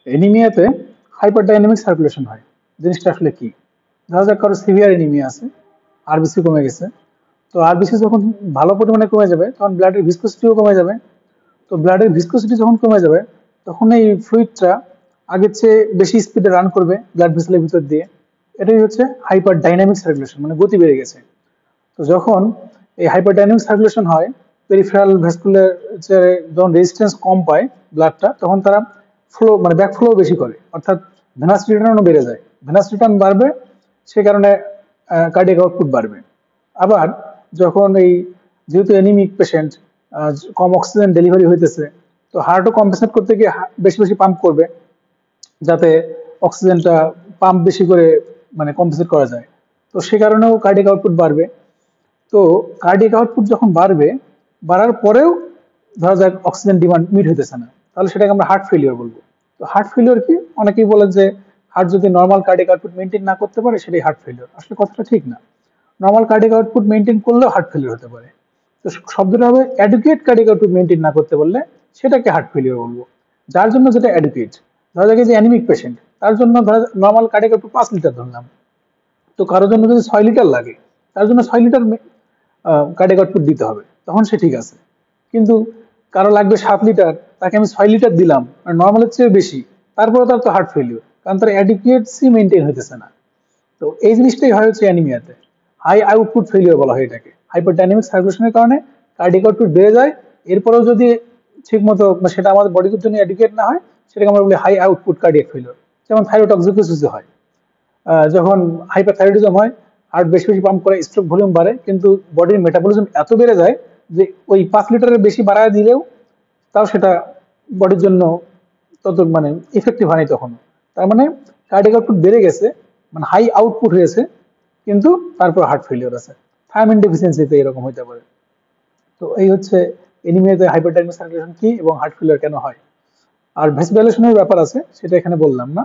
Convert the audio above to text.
এনিমিয়াতে hyperdynamic circulation হয়। জিনিসটা আসলে কি? ধরা যাক কারো সিভিয়ার এনিমিয়া আছে, আরবিসি কমে গেছে। তো আরবিসি যখন ভালো পরিমাণে কমে যাবে তখন ব্লাডের ভিসকোসিটিও কমে যাবে। তো ব্লাডের ভিসকোসিটি যখন কমে যাবে তখন এই ফ্লুইডটা আগের চেয়ে বেশি স্পিডে রান করবে ব্লাড ভেসেলের ভিতর দিয়ে। এটাই হচ্ছে হাইপার ডাইনামিক সার্কুলেশন, মানে গতি বেড়ে গেছে। তো যখন এই হাইপারডাইনামিক সার্কুলেশন হয়, পেরিফেরাল ভ্যাসকুলার যখন রেজিস্ট্যান্স কম পায় ব্লাডটা, তখন তারা ফ্লো মানে ব্যাক ফ্লো বেশি করে, অর্থাৎ ভেনাস রিটার্নও বেড়ে যায়। ভেনাস রিটার্ন বাড়বে, সে কারণে কার্ডিয়াক আউটপুট বাড়বে। আবার যখন এই যেহেতু এনিমিক পেশেন্ট, কম অক্সিজেন ডেলিভারি হইতেছে, তো হার্টও কম্পেনসেট করতে গিয়ে বেশি বেশি পাম্প করবে, যাতে অক্সিজেনটা পাম্প বেশি করে মানে কম্পেনসেট করা যায়। তো সে কারণেও কার্ডিয়াক আউটপুট বাড়বে। তো কার্ডিয়াক আউটপুট যখন বাড়বে, বাড়ার পরেও ধরা যাক অক্সিজেন ডিমান্ড মিট হইতেছে না, তাহলে সেটাকে আমরা হার্ট ফেলিওর বলবো। তো হার্ট ফেলিওর কি? অনেকেই বলে যে হার্ট যদি নর্মাল কার্ডিয়াক আউটপুট মেনটেন না করতে পারে সেটাই হার্ট ফেলিওর। আসলে কথাটা ঠিক না। নর্মাল কার্ডিয়াক আউটপুট মেনটেন করলেও হার্ট ফেলিওর হতে পারে। তো শব্দটা হবে অ্যাডুকেট কার্ডিয়াক আউটপুট মেনটেন না করতে পারলে সেটাকে হার্ট ফেলিওর বলবো। যার জন্য যেটা অ্যাডুকেট, ধরা যাক যে অ্যানিমিক পেশেন্ট, তার জন্য ধরা নর্মাল কার্ডিয়াক আউটপুট 5 লিটার ধরলাম। তো কারোর জন্য যদি 6 লিটার লাগে, তার জন্য 6 লিটার কার্ডিয়াক আউটপুট দিতে হবে, তখন সে ঠিক আছে। কিন্তু কারো লাগবে 7 লিটার, তাকে আমি 6 লিটার দিলাম, নর্মালের চেয়ে বেশি, তারপরে তার তো হার্ট ফেলিওর, কারণ তার অ্যাডিকুয়েটসি মেনটেন হইতেছে না। তো এই জিনিসটাই হয় হচ্ছে অ্যানিমিয়াতে। হাই আউটপুট ফেলিওর বলা হয় এটাকে। হাইপার ডাইনামিক সার্কুলেশনের কারণে কার্ডিয়াক আউটপুট বেড়ে যায়, এরপরেও যদি ঠিক মতো সেটা আমাদের বডির জন্য অ্যাডিকুয়েট না হয়, সেটাকে আমরা বলি হাই আউটপুট কার্ডিয়াক ফেলিওর। যেমন থাইরোটক্সিকোসিসে হয়, যখন হাইপারথাইরয়েডিজম হয়, হার্ট বেশি বেশি পাম্প করে, স্ট্রোক ভলিউম বাড়ে, কিন্তু বডির মেটাবলিজম এত বেড়ে যায় যে ওই 5 লিটারের বেশি বাড়ায় দিলেও তাও সেটা বডির জন্য তত মানে ইফেক্টিভ হয়নি তখন। তার মানে কার্ডিয়াক আউটপুট বেড়ে গেছে, মানে হাই আউটপুট হয়েছে, কিন্তু তারপর হার্ট ফেলিওর আছে। থায়ামিন ডেফিসিয়েন্সিতে এরকম হতে পারে। তো এই হচ্ছে এনিমিয়াতে হাইপারটাইমিক সার্কুলেশন কি এবং হার্ট ফেলিওর কেন হয়। আর ভেসিডাইলেশনের ব্যাপার আছে, সেটা এখানে বললাম না।